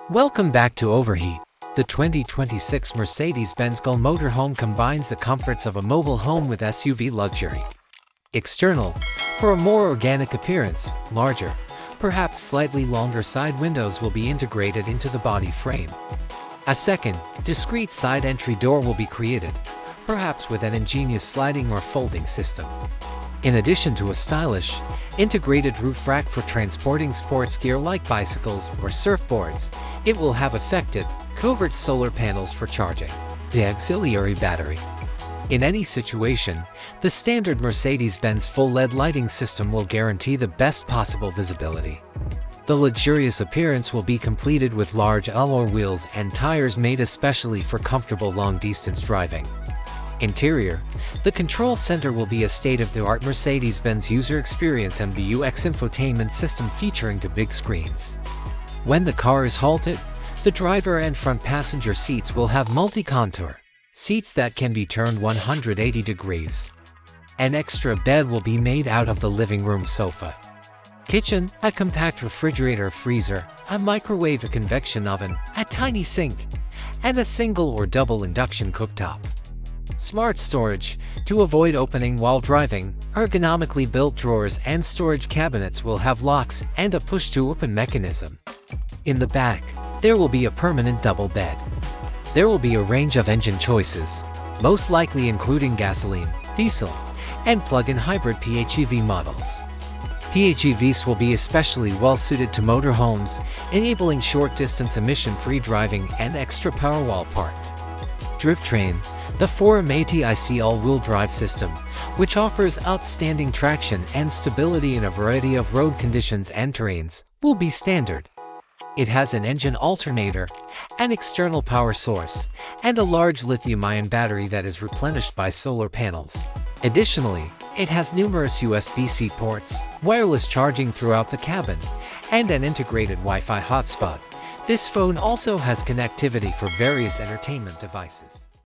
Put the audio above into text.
Welcome back to Overheat. The 2026 Mercedes-Benz GLE Motorhome combines the comforts of a mobile home with SUV luxury. External, for a more organic appearance, larger, perhaps slightly longer side windows will be integrated into the body frame. A second, discrete side entry door will be created, perhaps with an ingenious sliding or folding system. In addition to a stylish, integrated roof rack for transporting sports gear like bicycles or surfboards, it will have effective, covert solar panels for charging the auxiliary battery. In any situation, the standard Mercedes-Benz full LED lighting system will guarantee the best possible visibility. The luxurious appearance will be completed with large alloy wheels and tires made especially for comfortable long-distance driving. Interior, the control center will be a state-of-the-art Mercedes-Benz User Experience MBUX infotainment system featuring two big screens. When the car is halted, the driver and front passenger seats will have multi-contour seats that can be turned 180 degrees. An extra bed will be made out of the living room sofa. Kitchen, a compact refrigerator freezer, a microwave, a convection oven, a tiny sink, and a single or double induction cooktop. Smart storage, to avoid opening while driving, ergonomically built drawers and storage cabinets will have locks and a push-to-open mechanism. In the back, there will be a permanent double bed. There will be a range of engine choices, most likely including gasoline, diesel, and plug-in hybrid PHEV models. PHEVs will be especially well-suited to motorhomes, enabling short-distance emission-free driving and extra Powerwall parked. Drivetrain, the 4MATIC all-wheel drive system, which offers outstanding traction and stability in a variety of road conditions and terrains, will be standard. It has an engine alternator, an external power source, and a large lithium-ion battery that is replenished by solar panels. Additionally, it has numerous USB-C ports, wireless charging throughout the cabin, and an integrated Wi-Fi hotspot. This phone also has connectivity for various entertainment devices.